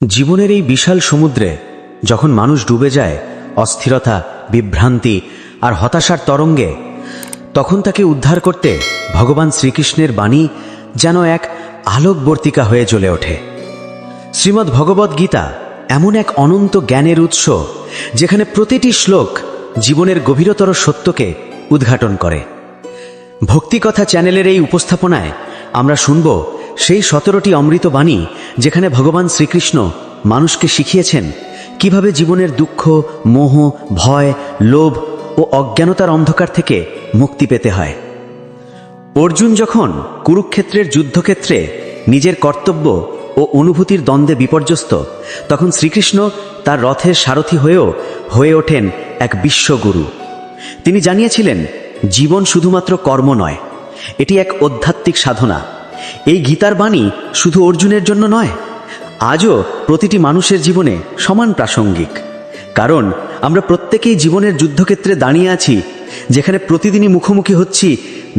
জীবনের এই বিশাল সমুদ্রে যখন মানুষ ডুবে যায় অস্থিরতা, বিভ্রান্তি আর হতাশার তরঙ্গে, তখন তাকে উদ্ধার করতে ভগবান শ্রীকৃষ্ণের বাণী যেন এক আলোকবর্তিকা হয়ে জ্বলে ওঠে। শ্রীমদ্ ভগবদ্ গীতা এমন এক অনন্ত জ্ঞানের উৎস, যেখানে প্রতিটি শ্লোক জীবনের গভীরতর সত্যকে উদ্ঘাটন করে। ভক্তিকথা চ্যানেলের এই উপস্থাপনায় আমরা শুনব সেই 17টি অমৃত বাণী, যেখানে ভগবান শ্রীকৃষ্ণ মানুষকে শিখিয়েছেন কিভাবে জীবনের দুঃখ, মোহ, ভয়, লোভ ও অজ্ঞানতার অন্ধকার থেকে মুক্তি পেতে হয়। অর্জুন যখন কুরুক্ষেত্রের যুদ্ধক্ষেত্রে নিজের কর্তব্য ও অনুভূতির দ্বন্দ্বে বিপর্যস্ত, তখন শ্রীকৃষ্ণ তার রথের সারথি হয়ে ওঠেন এক বিশ্বগুরু। তিনি জানিয়েছিলেন, জীবন শুধুমাত্র কর্ম নয়, এটি এক আধ্যাত্মিক সাধনা। এই গীতার বাণী শুধু অর্জুনের জন্য নয়, আজও প্রতিটি মানুষের জীবনে সমান প্রাসঙ্গিক। কারণ আমরা প্রত্যেকেই জীবনের যুদ্ধক্ষেত্রে দাঁড়িয়ে আছি, যেখানে প্রতিদিনই মুখোমুখি হচ্ছি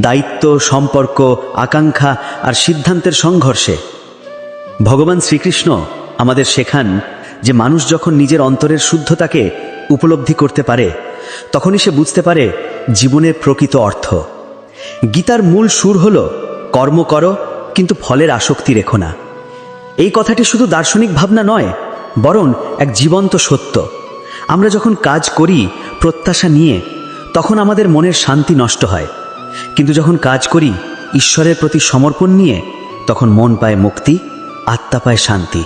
দায়িত্ব, সম্পর্ক, আকাঙ্ক্ষা আর সিদ্ধান্তের সংঘর্ষে। ভগবান শ্রীকৃষ্ণ আমাদের শেখান যে মানুষ যখন নিজের অন্তরের শুদ্ধতাকে উপলব্ধি করতে পারে, তখনই সে বুঝতে পারে জীবনের প্রকৃত অর্থ। গীতার মূল সুর হল, কর্ম করো কিন্তু ফলের আসক্তি রেখো না। এই কথাটি শুধু দার্শনিক ভাবনা নয়, বরং এক জীবন্ত সত্য। আমরা যখন কাজ করি প্রত্যাশা নিয়ে, তখন আমাদের মনের শান্তি নষ্ট হয়। কিন্তু যখন কাজ করি ঈশ্বরের প্রতি সমর্পণ নিয়ে, তখন মন পায় মুক্তি, আত্মা পায় শান্তি।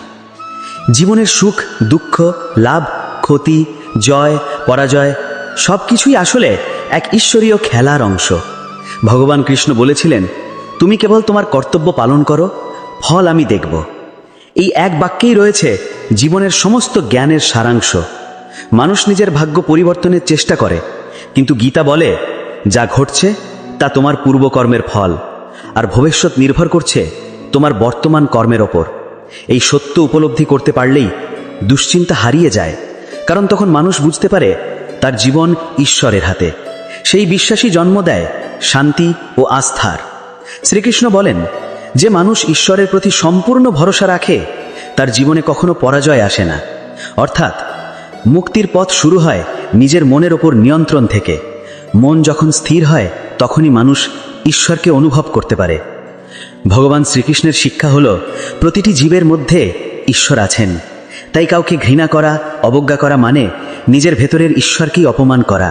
জীবনের সুখ, দুঃখ, লাভ, ক্ষতি, জয়, পরাজয় সব কিছুই আসলে এক ঈশ্বরীয় খেলার অংশ। ভগবান কৃষ্ণ বলেছিলেন, তুমি কেবল তোমার কর্তব্য পালন করো, ফল আমি দেখব। এই এক বাক্যেই রয়েছে জীবনের সমস্ত জ্ঞানের সারাংশ। মানুষ নিজের ভাগ্য পরিবর্তনের চেষ্টা করে, কিন্তু গীতা বলে, যা ঘটছে তা তোমার পূর্বকর্মের ফল, আর ভবিষ্যৎ নির্ভর করছে তোমার বর্তমান কর্মের ওপর। এই সত্য উপলব্ধি করতে পারলেই দুশ্চিন্তা হারিয়ে যায়, কারণ তখন মানুষ বুঝতে পারে তার জীবন ঈশ্বরের হাতে। সেই বিশ্বাসই জন্ম দেয় শান্তি ও আস্থার। শ্রীকৃষ্ণ বলেন, যে মানুষ ঈশ্বরের প্রতি সম্পূর্ণ ভরসা রাখে, তার জীবনে কখনো পরাজয় আসে না। অর্থাৎ মুক্তির পথ শুরু হয় নিজের মনের ওপর নিয়ন্ত্রণ থেকে। মন যখন স্থির হয়, তখনই মানুষ ঈশ্বরকে অনুভব করতে পারে। ভগবান শ্রীকৃষ্ণের শিক্ষা হল, প্রতিটি জীবের মধ্যে ঈশ্বর আছেন। তাই কাউকে ঘৃণা করা, অবজ্ঞা করা মানে নিজের ভেতরের ঈশ্বরকেই অপমান করা।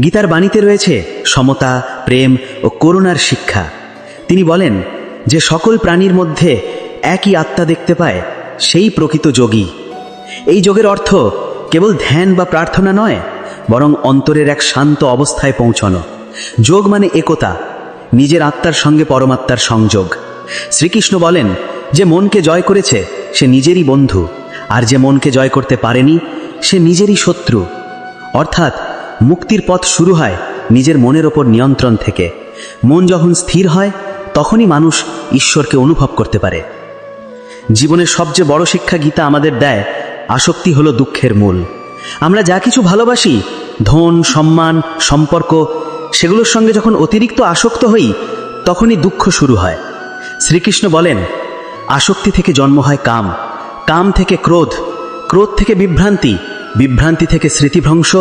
গীতার বাণীতে রয়েছে সমতা, প্রেম ও করুণার শিক্ষা। তিনি বলেন, যে সকল প্রাণীর মধ্যে একই আত্মা দেখতে পায়, সেই প্রকৃত যোগী। এই যোগের অর্থ কেবল ধ্যান বা প্রার্থনা নয়, বরং অন্তরের এক শান্ত অবস্থায় পৌঁছানো। যোগ মানে একতা, নিজের আত্মার সঙ্গে পরমাত্মার সংযোগ। শ্রীকৃষ্ণ বলেন, যে মনকে জয় করেছে সে নিজেরই বন্ধু, আর যে মনকে জয় করতে পারেনি সে নিজেরই শত্রু। অর্থাৎ মুক্তির পথ শুরু হয় নিজের মনের ওপর নিয়ন্ত্রণ থেকে। মন যখন স্থির হয়, তখনই মানুষ ঈশ্বরকে অনুভব করতে পারে। জীবনের সবচেয়ে বড় শিক্ষা গীতা আমাদের দেয়, আসক্তি হলো দুঃখের মূল। আমরা যা কিছু ভালোবাসি, ধন, সম্মান, সম্পর্ক, সেগুলোর সঙ্গে যখন অতিরিক্ত আসক্ত হই, তখনই দুঃখ শুরু হয়। শ্রীকৃষ্ণ বলেন, আসক্তি থেকে জন্ম হয় কাম, কাম থেকে ক্রোধ, ক্রোধ থেকে বিভ্রান্তি, বিভ্রান্তি থেকে স্মৃতিভ্রংশ,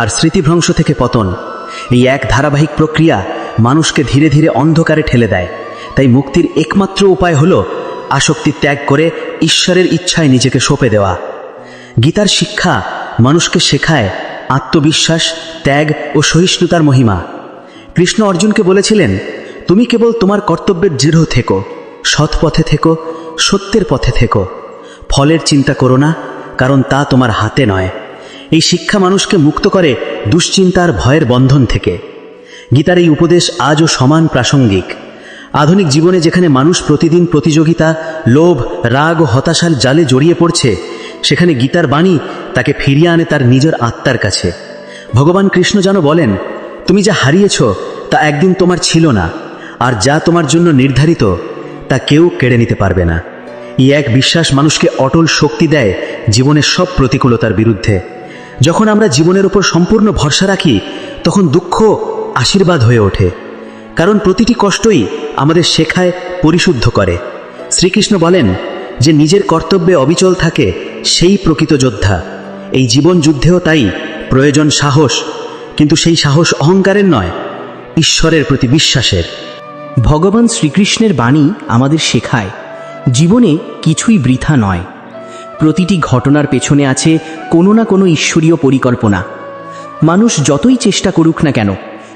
আর স্মৃতিভ্রংশ থেকে পতন। এই এক ধারাবাহিক প্রক্রিয়া মানুষকে ধীরে ধীরে অন্ধকারে ঠেলে দেয়। তাই মুক্তির একমাত্র উপায় হল আসক্তি ত্যাগ করে ঈশ্বরের ইচ্ছায় নিজেকে সঁপে দেওয়া। গীতার শিক্ষা মানুষকে শেখায় আত্মবিশ্বাস, ত্যাগ ও সহিষ্ণুতার মহিমা। কৃষ্ণ অর্জুনকে বলেছিলেন, তুমি কেবল তোমার কর্তব্যের দৃঢ় থেকো, সৎ পথে থেকো, সত্যের পথে থেকো। ফলের চিন্তা করো না, কারণ তা তোমার হাতে নয়। এই শিক্ষা মানুষকে মুক্ত করে দুশ্চিন্তার ভয়ের বন্ধন থেকে। গীতার এই উপদেশ আজও সমান প্রাসঙ্গিক। আধুনিক জীবনে যেখানে মানুষ প্রতিদিন প্রতিযোগিতা, লোভ, রাগ ও হতাশার জালে জড়িয়ে পড়ছে, সেখানে গীতার বাণী তাকে ফিরিয়ে আনে তার নিজের আত্মার কাছে। ভগবান কৃষ্ণ যেন বলেন, তুমি যা হারিয়েছ তা একদিন তোমার ছিল না, আর যা তোমার জন্য নির্ধারিত তা কেউ কেড়ে নিতে পারবে না। এই এক বিশ্বাস মানুষকে অটল শক্তি দেয় জীবনের সব প্রতিকূলতার বিরুদ্ধে। যখন আমরা জীবনের উপর সম্পূর্ণ ভরসা রাখি, তখন দুঃখ আশীর্বাদ হয়ে ওঠে, কারণ প্রতিটি কষ্টই আমাদের শেখায়, পরিশুদ্ধ করে। শ্রীকৃষ্ণ বলেন, যে নিজের কর্তব্যে অবিচল থাকে সেই প্রকৃত যোদ্ধা। এই জীবন যুদ্ধেও তাই প্রয়োজন সাহস, কিন্তু সেই সাহস অহংকারের নয়, ঈশ্বরের প্রতি বিশ্বাসের। ভগবান শ্রীকৃষ্ণের বাণী আমাদের শেখায় জীবনে কিছুই বৃথা নয়। প্রতিটি ঘটনার পেছনে আছে কোনো না কোনো ঈশ্বরীয় পরিকল্পনা। মানুষ যতই চেষ্টা করুক না কেন,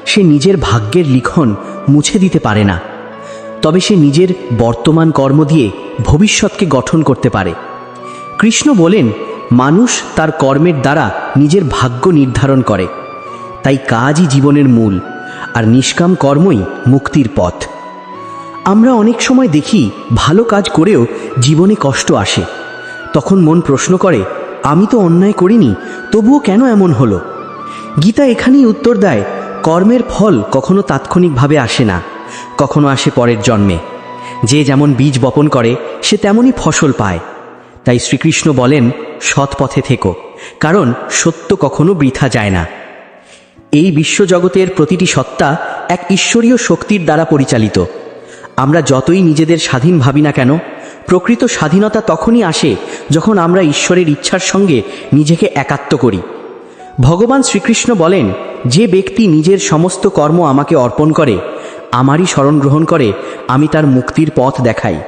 সে নিজের ভাগ্যের লিখন মুছে দিতে পারে না। তবে সে নিজের বর্তমান কর্ম দিয়ে ভবিষ্যৎকে গঠন করতে পারে। কৃষ্ণ বলেন, মানুষ তার কর্মের দ্বারা নিজের ভাগ্য নির্ধারণ করে। তাই কাজই জীবনের মূল, আর নিষ্কাম কর্মই মুক্তির পথ। আমরা অনেক সময় দেখি ভালো কাজ করেও জীবনে কষ্ট আসে। তখন মন প্রশ্ন করে, আমি তো অন্যায় করিনি, তবুও কেন এমন হলো? গীতা এখানেই উত্তর দেয়, কর্মের ফল কখনো তাৎক্ষণিকভাবে আসে না, কখনো আসে পরের জন্মে। যে যেমন বীজ বপন করে সে তেমনই ফসল পায়। তাই শ্রীকৃষ্ণ বলেন, সৎ পথে থেকো, কারণ সত্য কখনো বৃথা যায় না। এই বিশ্বজগতের প্রতিটি সত্তা এক ঈশ্বরীয় শক্তির দ্বারা পরিচালিত। আমরা যতই নিজেদের স্বাধীন ভাবি না কেন, প্রকৃত স্বাধীনতা তখনই আসে যখন আমরা ঈশ্বরের ইচ্ছার সঙ্গে নিজেকে একাত্ম করি। ভগবান শ্রীকৃষ্ণ বলেন, যে ব্যক্তি নিজের সমস্ত কর্ম আমাকে অর্পণ করে, আমারই শরণ গ্রহণ করে, আমি তার মুক্তির পথ দেখাই।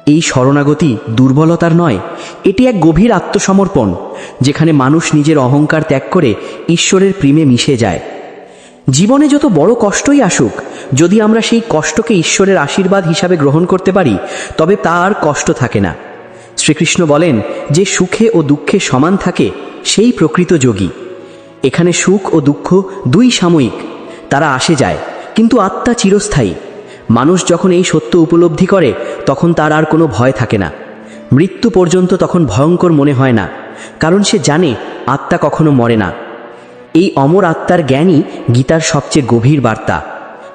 এই শরণাগতি দুর্বলতার নয়, এটি এক গভীর আত্মসমর্পণ, যেখানে মানুষ নিজের অহংকার ত্যাগ করে ঈশ্বরের প্রেমে মিশে যায়। জীবনে যত বড় কষ্টই আসুক, যদি আমরা সেই কষ্টকে ঈশ্বরের আশীর্বাদ হিসাবে গ্রহণ করতে পারি, তবে তা আর কষ্ট থাকে না। শ্রীকৃষ্ণ বলেন, যে সুখে ও দুঃখে সমান থাকে সেই প্রকৃত যোগী। এখানে সুখ ও দুঃখ দুই সাময়িক, তারা আসে যায়, কিন্তু আত্মা চিরস্থায়ী। মানুষ যখন এই সত্য উপলব্ধি করে, তখন তার আর কোনো ভয় থাকে না। মৃত্যু পর্যন্ত তখন ভয়ঙ্কর মনে হয় না, কারণ সে জানে আত্মা কখনো মরে না। এই অমর আত্মার জ্ঞানই গীতার সবচেয়ে গভীর বার্তা।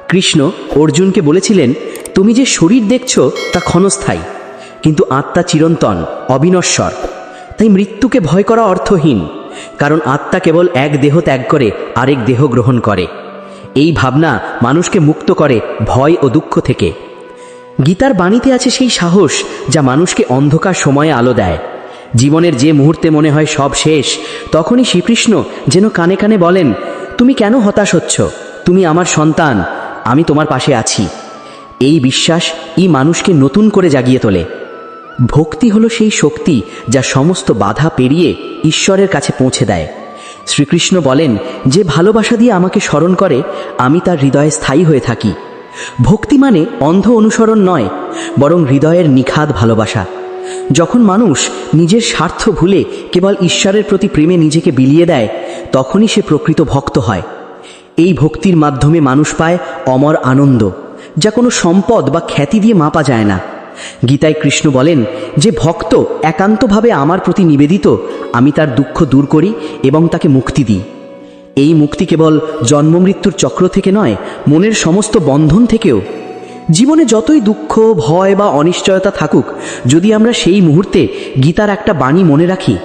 কৃষ্ণ অর্জুনকে বলেছিলেন, তুমি যে শরীর দেখছো তা ক্ষণস্থায়ী, কিন্তু আত্মা চিরন্তন, অবিনশ্বর। তাই মৃত্যুকে ভয় করা অর্থহীন, কারণ আত্মা কেবল এক দেহ ত্যাগ করে আরেক দেহ গ্রহণ করে। এই ভাবনা মানুষকে মুক্ত করে ভয় ও দুঃখ থেকে। গীতার বাণীতে আছে সেই সাহস যা মানুষকে অন্ধকার সময়ে আলো দেয়। জীবনের যে মুহূর্তে মনে হয় সব শেষ, তখনই শ্রীকৃষ্ণ যেন কানে কানে বলেন, তুমি কেন হতাশ হচ্ছ? তুমি আমার সন্তান, আমি তোমার পাশে আছি। এই বিশ্বাস মানুষকে নতুন করে জাগিয়ে তোলে। ভক্তি হলো সেই শক্তি যা সমস্ত বাধা পেরিয়ে ঈশ্বরের কাছে পৌঁছে দেয়। শ্রীকৃষ্ণ বলেন, যে ভালোবাসা দিয়ে আমাকে স্মরণ করে, আমি তার হৃদয়ে স্থায়ী হয়ে থাকি। ভক্তি মানে অন্ধ অনুসরণ নয়, বরং হৃদয়ের নিখাদ ভালোবাসা। যখন মানুষ নিজের স্বার্থ ভুলে কেবল ঈশ্বরের প্রতি প্রেমে নিজেকে বিলিয়ে দেয়, তখনই সে প্রকৃত ভক্ত হয়। এই ভক্তির মাধ্যমে মানুষ পায় অমর আনন্দ, যা কোনো সম্পদ বা খ্যাতি দিয়ে মাপা যায় না। গীতায় কৃষ্ণ বলেন, যে ভক্ত একান্তভাবে আমার প্রতি নিবেদিত, আমি তার দুঃখ দূর করি এবং তাকে মুক্তি দিই। এই মুক্তি কেবল জন্মমৃত্যুর চক্র থেকে নয়, মনের সমস্ত বন্ধন থেকেও। জীবনে যতই দুঃখ, ভয় বা অনিশ্চয়তা থাকুক, যদি আমরা সেই মুহূর্তে গীতার একটা বাণী মনে রাখি,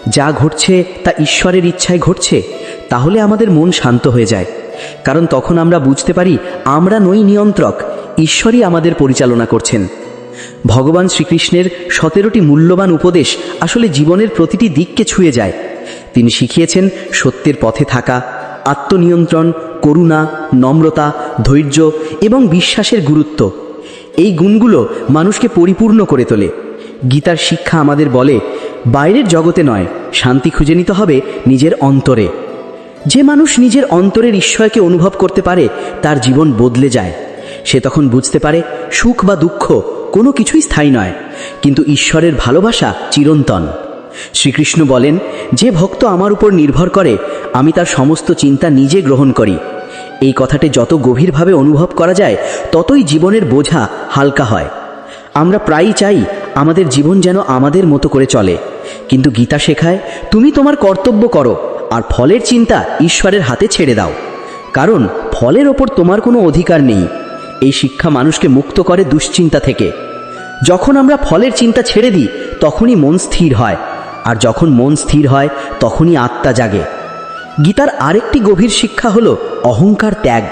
যা ঘটছে তা ঈশ্বরের ইচ্ছায় ঘটছে, তাহলে আমাদের মন শান্ত হয়ে যায়। কারণ তখন আমরা বুঝতে পারি আমরা নই নিয়ন্ত্রক, ঈশ্বরই আমাদের পরিচালনা করছেন। ভগবান শ্রীকৃষ্ণের 17টি মূল্যবান উপদেশ আসলে জীবনের প্রতিটি দিককে ছুঁয়ে যায়। তিনি শিখিয়েছেন সত্যের পথে থাকা, আত্মনিয়ন্ত্রণ, করুণা, নম্রতা, ধৈর্য এবং বিশ্বাসের গুরুত্ব। এই গুণগুলো মানুষকে পরিপূর্ণ করে তোলে। গীতার শিক্ষা আমাদের বলে, বাইরের জগতে নয়, শান্তি খুঁজে নিতে হবে নিজের অন্তরে। যে মানুষ নিজের অন্তরের ঈশ্বরকে অনুভব করতে পারে, তার জীবন বদলে যায়। সে তখন বুঝতে পারে সুখ বা দুঃখ কোনো কিছুই স্থায়ী নয়, কিন্তু ঈশ্বরের ভালোবাসা চিরন্তন। শ্রীকৃষ্ণ বলেন, যে ভক্ত আমার উপর নির্ভর করে, আমি তার সমস্ত চিন্তা নিজে গ্রহণ করি। এই কথাটি যত গভীরভাবে অনুভব করা যায়, ততই জীবনের বোঝা হালকা হয়। আমরা প্রায়ই চাই আমাদের জীবন যেন আমাদের মতো করে চলে, কিন্তু গীতা শেখায়, তুমি তোমার কর্তব্য করো আর ফলের চিন্তা ঈশ্বরের হাতে ছেড়ে দাও, কারণ ফলের ওপর তোমার কোনো অধিকার নেই। এই শিক্ষা মানুষকে মুক্ত করে দুশ্চিন্তা থেকে। যখন আমরা ফলের চিন্তা ছেড়ে দিই, তখনই মন স্থির হয়, আর যখন মন স্থির হয়, তখনই আত্মা জাগে। গীতার আরেকটি গভীর শিক্ষা হলো অহংকার ত্যাগ।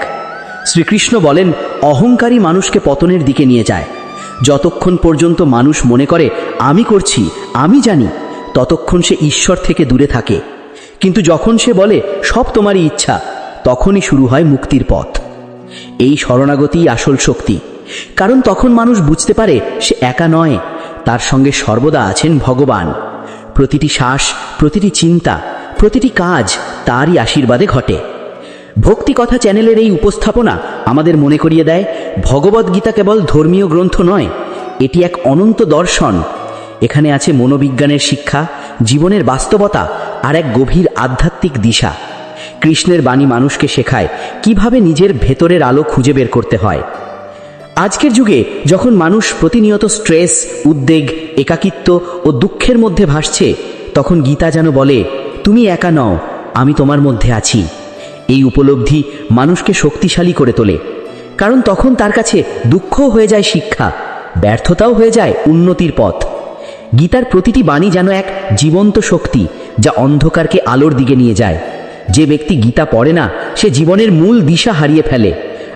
শ্রীকৃষ্ণ বলেন, অহংকারী মানুষকে পতনের দিকে নিয়ে যায়। যতক্ষণ পর্যন্ত মানুষ মনে করে আমি করছি, আমি জানি, ততক্ষণ সে ঈশ্বর থেকে দূরে থাকে। কিন্তু যখন সে বলে সব তোমারই ইচ্ছা, তখনই শুরু হয় মুক্তির পথ। এই শরণাগতিই আসল শক্তি, কারণ তখন মানুষ বুঝতে পারে সে একা নয়, তার সঙ্গে সর্বদা আছেন ভগবান। প্রতিটি শ্বাস, প্রতিটি চিন্তা, প্রতিটি কাজ তারই আশীর্বাদে ঘটে। ভক্তি কথা চ্যানেলের এই উপস্থাপনা আমাদের মনে করিয়ে দেয়, ভগবদ্গীতা কেবল ধর্মীয় গ্রন্থ নয়, এটি এক অনন্ত দর্শন। এখানে আছে মনোবিজ্ঞানের শিক্ষা, জীবনের বাস্তবতা আর এক গভীর আধ্যাত্মিক দিশা। কৃষ্ণের বাণী মানুষকে শেখায় কিভাবে নিজের ভেতরের আলো খুঁজে বের করতে হয়। আজকের যুগে যখন মানুষ প্রতিনিয়ত স্ট্রেস, উদ্বেগ, একাকিত্ব ও দুঃখের মধ্যে ভাসছে, তখন গীতা যেন বলে, তুমি একা নও, আমি তোমার মধ্যে আছি। এই উপলব্ধি মানুষকে শক্তিশালী করে তোলে, কারণ তখন তার কাছে দুঃখও হয়ে যায় শিক্ষা, ব্যর্থতাও হয়ে যায় উন্নতির পথ। গীতার প্রতিটি বাণী যেন এক জীবন্ত শক্তি, যা অন্ধকারকে আলোর দিকে নিয়ে যায়। যে ব্যক্তি গীতা পড়ে না, সে জীবনের মূল দিশা হারিয়ে ফেলে,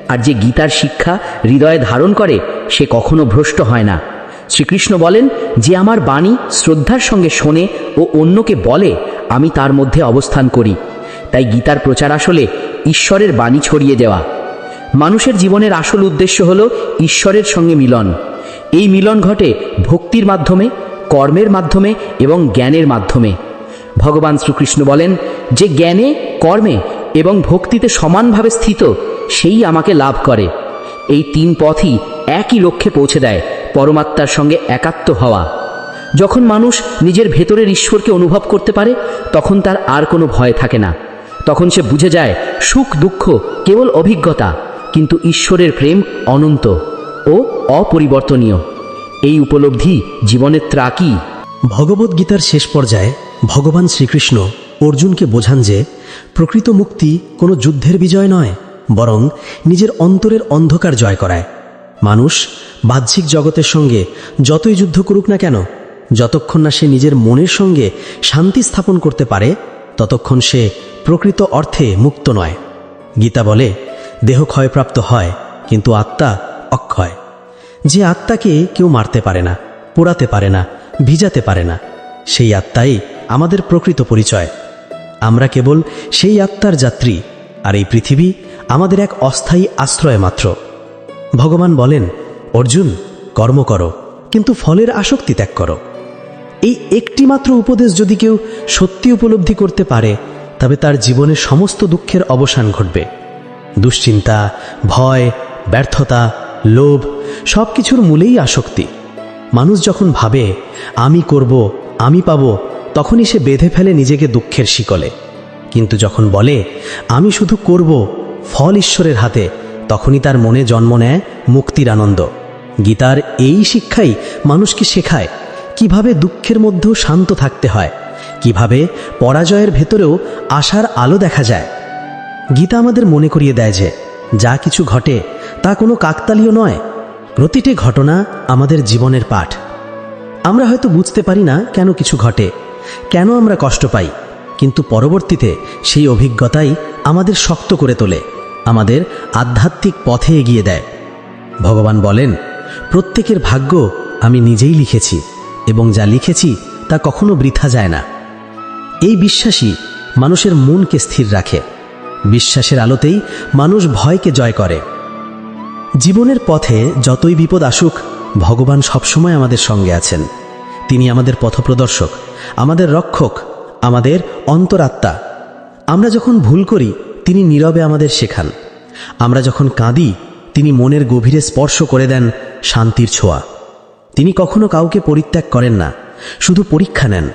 আর যে গীতার শিক্ষা হৃদয়ে ধারণ করে, সে কখনো ভ্রষ্ট হয় না। শ্রীকৃষ্ণ বলেন, যে আমার বাণী শ্রদ্ধার সঙ্গে শোনে ও অন্যকে বলে, আমি তার মধ্যে অবস্থান করি। তাই গীতার প্রচার আসলে ঈশ্বরের বাণী ছড়িয়ে দেওয়া। মানুষের জীবনের আসল উদ্দেশ্য হল ঈশ্বরের সঙ্গে মিলন। এই মিলন ঘটে ভক্তির মাধ্যমে, কর্মের মাধ্যমে এবং জ্ঞানের মাধ্যমে। ভগবান শ্রীকৃষ্ণ বলেন, যে জ্ঞানে, কর্মে এবং ভক্তিতে সমানভাবে স্থিত, সেই আমাকে লাভ করে। এই তিন পথই একই লক্ষ্যে পৌঁছে দেয়, পরমাত্মার সঙ্গে একাত্ম হওয়া। যখন মানুষ নিজের ভেতরের ঈশ্বরকে অনুভব করতে পারে, তখন তার আর কোনো ভয় থাকে না। তখন সে বুঝে যায়, সুখ দুঃখ কেবল অভিজ্ঞতা, কিন্তু ঈশ্বরের প্রেম অনন্ত ও অপরিবর্তনীয়। এই উপলব্ধি জীবনের ত্রাকি। ভগবদ্গীতার শেষ পর্যায়ে ভগবান শ্রীকৃষ্ণ অর্জুনকে বোঝান যে প্রকৃত মুক্তি কোনো যুদ্ধের বিজয় নয়, বরং নিজের অন্তরের অন্ধকার জয় করায়। মানুষ বাহ্যিক জগতের সঙ্গে যতই যুদ্ধ করুক না কেন, যতক্ষণ না সে নিজের মনের সঙ্গে শান্তি স্থাপন করতে পারে, ততক্ষণ সে প্রকৃত অর্থে মুক্ত নয়। গীতা বলে, দেহ ক্ষয়প্রাপ্ত হয়, কিন্তু আত্মা অক্ষয়। যে আত্মাকে কেউ মারতে পারে না, পোড়াতে পারে না, ভিজাতে পারে না, সেই আত্মাই আমাদের প্রকৃত পরিচয়। আমরা কেবল সেই আত্মার যাত্রী, আর এই পৃথিবী আমাদের এক অস্থায়ী আশ্রয় মাত্র। ভগবান বলেন, অর্জুন, কর্ম করো, কিন্তু ফলের আসক্তি ত্যাগ করো। এই একটি মাত্র উপদেশ যদি কেউ সত্যি উপলব্ধি করতে পারে, তবে তার জীবনের সমস্ত দুঃখের অবসান ঘটবে। দুশ্চিন্তা, ভয়, ব্যর্থতা, লোভ সব কিছুর মূলেই আসক্তি। মানুষ যখন ভাবে আমি করব, আমি পাব, তখনই সে বেঁধে ফেলে নিজেকে দুঃখের শিকলে। কিন্তু যখন বলে আমি শুধু করব, ফল ঈশ্বরের হাতে, তখনই তার মনে জন্ম নেয় মুক্তির আনন্দ। গীতার এই শিক্ষাই মানুষকে শেখায় কিভাবে দুঃখের মধ্যেও শান্ত থাকতে হয়, কিভাবে পরাজয়ের ভেতরেও আশার আলো দেখা যায়। গীতা আমাদের মনে করিয়ে দেয় যে যা কিছু ঘটে তা কোনো কাকতালীয় নয়, প্রতিটি ঘটনা আমাদের জীবনের পাঠ। আমরা হয়তো বুঝতে পারি না কেন কিছু ঘটে, কেন আমরা কষ্ট পাই, কিন্তু পরবর্তীতে সেই অভিজ্ঞতাই আমাদের শক্ত করে তোলে, আমাদের আধ্যাত্মিক পথে এগিয়ে দেয়। ভগবান বলেন, প্রত্যেকের ভাগ্য আমি নিজেই লিখেছি, এবং যা লিখেছি তা কখনো বৃথা যায় না। এই বিশ্বাসই মানুষের মনকে স্থির রাখে। বিশ্বাসের আলোতেই মানুষ ভয়কে জয় করে। জীবনের পথে যতই বিপদ আসুক, ভগবান সবসময় আমাদের সঙ্গে আছেন। তিনি আমাদের পথপ্রদর্শক, আমাদের রক্ষক, আমাদের অন্তরাত্মা। আমরা যখন ভুল করি, তিনি নীরবে আমাদের শেখান। আমরা যখন কাঁদি, তিনি মনের গভীরে স্পর্শ করে দেন শান্তির ছোঁয়া। তিনি কখনো কাউকে পরিত্যাগ করেন না, শুধু পরীক্ষা নেন।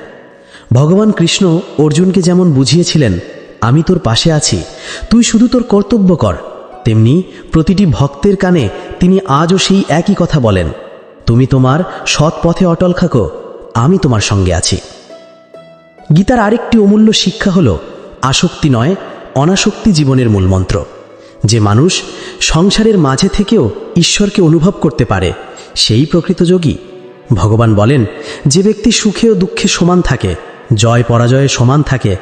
ভগবান কৃষ্ণ অর্জুনকে যেমন বুঝিয়েছিলেন, আমি তোর পাশে আছি, তুই শুধু তোর কর্তব্য কর, তেমনি প্রতিটি ভক্তের কানে তিনি আজও সেই একই কথা বলেন, তুমি তোমার সৎ পথে অটল থাকো, আমি তোমার সঙ্গে আছি। গীতার আরেকটি অমূল্য শিক্ষা হল, আসক্তি নয়, অনাসক্তি জীবনের মূলমন্ত্র। যে মানুষ সংসারের মাঝে থেকেও ঈশ্বরকে অনুভব করতে পারে, সেই প্রকৃত যোগী। ভগবান বলেন, যে ব্যক্তি সুখে ও দুঃখে সমান থাকে, জয় পরাজয়ে সমান থাকে,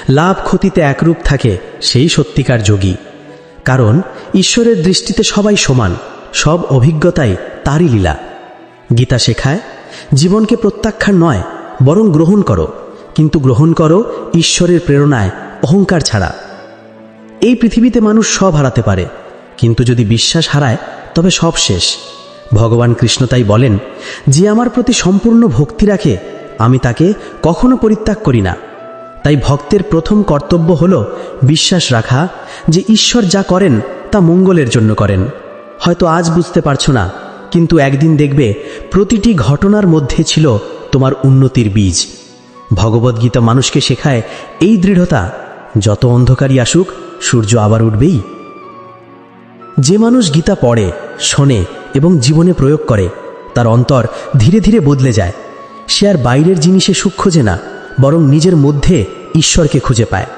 লাভ ক্ষতিতে একরূপ থাকে, সেই সত্যিকার যোগী। কারণ ঈশ্বরের দৃষ্টিতে সবাই সমান, সব অভিজ্ঞতাই তারই লীলা। গীতা শেখায় জীবনকে প্রত্যাখ্যান নয় বরং গ্রহণ করো, কিন্তু গ্রহণ করো ঈশ্বরের প্রেরণায়, অহংকার ছাড়া। এই পৃথিবীতে মানুষ সব হারাতে পারে, কিন্তু যদি বিশ্বাস হারায় তবে সব শেষ। ভগবান কৃষ্ণ তাই বলেন, যে আমার প্রতি সম্পূর্ণ ভক্তি রাখে আমি তাকে কখনো পরিত্যাগ করি না। তাই ভক্তের প্রথম কর্তব্য হল বিশ্বাস রাখা যে ঈশ্বর যা করেন তা মঙ্গলের জন্য করেন। হয়তো আজ বুঝতে পারছো না, কিন্তু একদিন দেখবে প্রতিটি ঘটনার মধ্যে ছিল তোমার উন্নতির বীজ। ভগবদ্গীতা মানুষকে শেখায় এই দৃঢ়তা, যত অন্ধকারই আসুক সূর্য আবার উঠবেই। যে মানুষ গীতা পড়ে, শোনে এবং জীবনে প্রয়োগ করে, তার অন্তর ধীরে ধীরে বদলে যায়। সে আর বাইরের জিনিসে সুখ খোঁজে না, বরং নিজের মধ্যে ঈশ্বরকে খুঁজে পায়।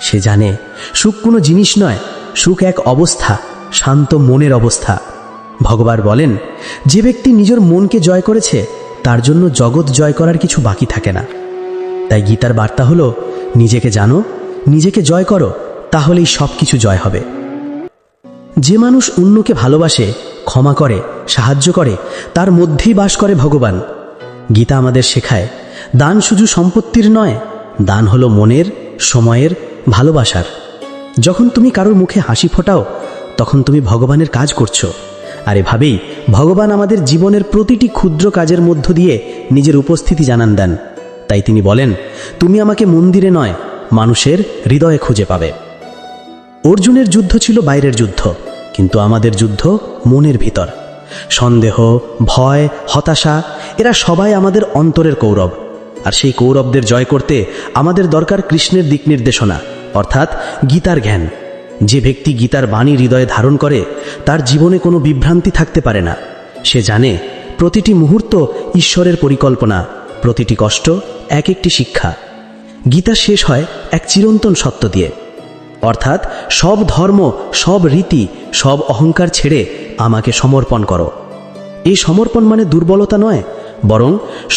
সে জানে সুখ কোনো জিনিস নয়, সুখ এক অবস্থা, শান্ত মনের অবস্থা। ভগবান বলেন, যে ব্যক্তি নিজের মনকে জয় করেছে তার জন্য জগৎ জয় করার কিছু বাকি থাকে না। তাই গীতার বার্তা হলো, নিজেকে জানো, নিজেকে জয় করো, তাহলেই সব কিছু জয় হবে। যে মানুষ অন্যকে ভালোবাসে, ক্ষমা করে, সাহায্য করে, তার মধ্যেই বাস করে ভগবান। গীতা আমাদের শেখায়, দান শুধু সম্পত্তির নয়, দান হলো মনের, সময়ের, ভালোবাসার। যখন তুমি কারোর মুখে হাসি ফোটাও তখন তুমি ভগবানের কাজ করছো। আর এভাবেই ভগবান আমাদের জীবনের প্রতিটি ক্ষুদ্র কাজের মধ্য দিয়ে নিজের উপস্থিতি জানান দেন। তাই তিনি বলেন, তুমি আমাকে মন্দিরে নয় মানুষের হৃদয়ে খুঁজে পাবে। অর্জুনের যুদ্ধ ছিল বাইরের যুদ্ধ, কিন্তু আমাদের যুদ্ধ মনের ভিতর। সন্দেহ, ভয়, হতাশা এরা সবাই আমাদের অন্তরের কৌরব। আর সেই কৌরবদের জয় করতে আমাদের দরকার কৃষ্ণের দিক নির্দেশনা, অর্থাৎ গীতার জ্ঞান। যে ব্যক্তি গীতার বাণী হৃদয়ে ধারণ করে তার জীবনে কোনো বিভ্রান্তি থাকতে পারে না। সে জানে প্রতিটি মুহূর্ত ঈশ্বরের পরিকল্পনা, প্রতিটি কষ্ট এক একটি শিক্ষা। গীতা শেষ হয় এক চিরন্তন সত্য দিয়ে, অর্থাৎ সব ধর্ম, সব রীতি, সব অহংকার ছেড়ে আমাকে সমর্পণ করো। এই সমর্পণ মানে দুর্বলতা নয়, বরং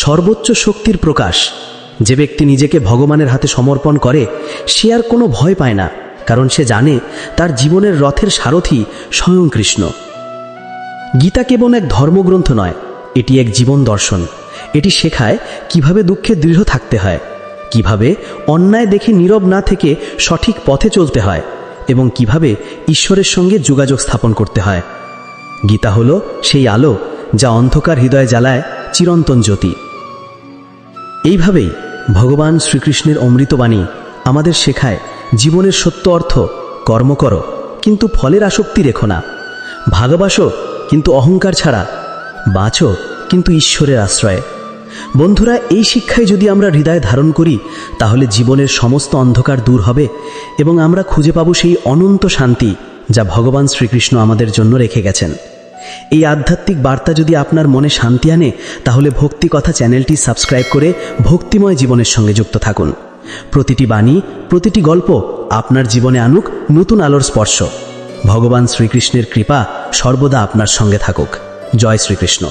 সর্বোচ্চ শক্তির প্রকাশ। যে ব্যক্তি নিজেকে ভগবানের হাতে সমর্পণ করে সে আর কোনো ভয় পায় না, কারণ সে জানে তার জীবনের রথের সারথি স্বয়ং কৃষ্ণ। গীতা কেবল এক ধর্মগ্রন্থ নয়, এটি এক জীবন দর্শন। এটি শেখায় কিভাবে দুঃখে দৃঢ় থাকতে হয়, কিভাবে অন্যায় দেখে নীরব না থেকে সঠিক পথে চলতে হয়, এবং কিভাবে ঈশ্বরের সঙ্গে যোগাযোগ স্থাপন করতে হয়। গীতা হলো সেই আলো যা অন্ধকার হৃদয়ে জ্বালায় চিরন্তন জ্যোতি। এইভাবেই ভগবান শ্রীকৃষ্ণের অমৃতবাণী আমাদের শেখায়, জীবনের সত্য অর্থ, কর্ম করো কিন্তু ফলের আসক্তি রেখো না, ভালোবাসো কিন্তু অহংকার ছাড়া, বাঁচো কিন্তু ঈশ্বরের আশ্রয়ে। বন্ধুরা, এই শিক্ষায় যদি আমরা হৃদয়ে ধারণ করি তাহলে জীবনের সমস্ত অন্ধকার দূর হবে এবং আমরা খুঁজে পাব সেই অনন্ত শান্তি যা ভগবান শ্রীকৃষ্ণ আমাদের জন্য রেখে গেছেন। এই আধ্যাত্মিক বার্তা যদি আপনার মনে শান্তি আনে তাহলে ভক্তি কথা চ্যানেলটি সাবস্ক্রাইব করে ভক্তিময় জীবনের সঙ্গে যুক্ত থাকুন। প্রতিটি বাণী, প্রতিটি গল্প আপনার জীবনে আনুক নতুন আলোর স্পর্শ। ভগবান শ্রীকৃষ্ণের কৃপা সর্বদা আপনার সঙ্গে থাকুক। জয় শ্রীকৃষ্ণ।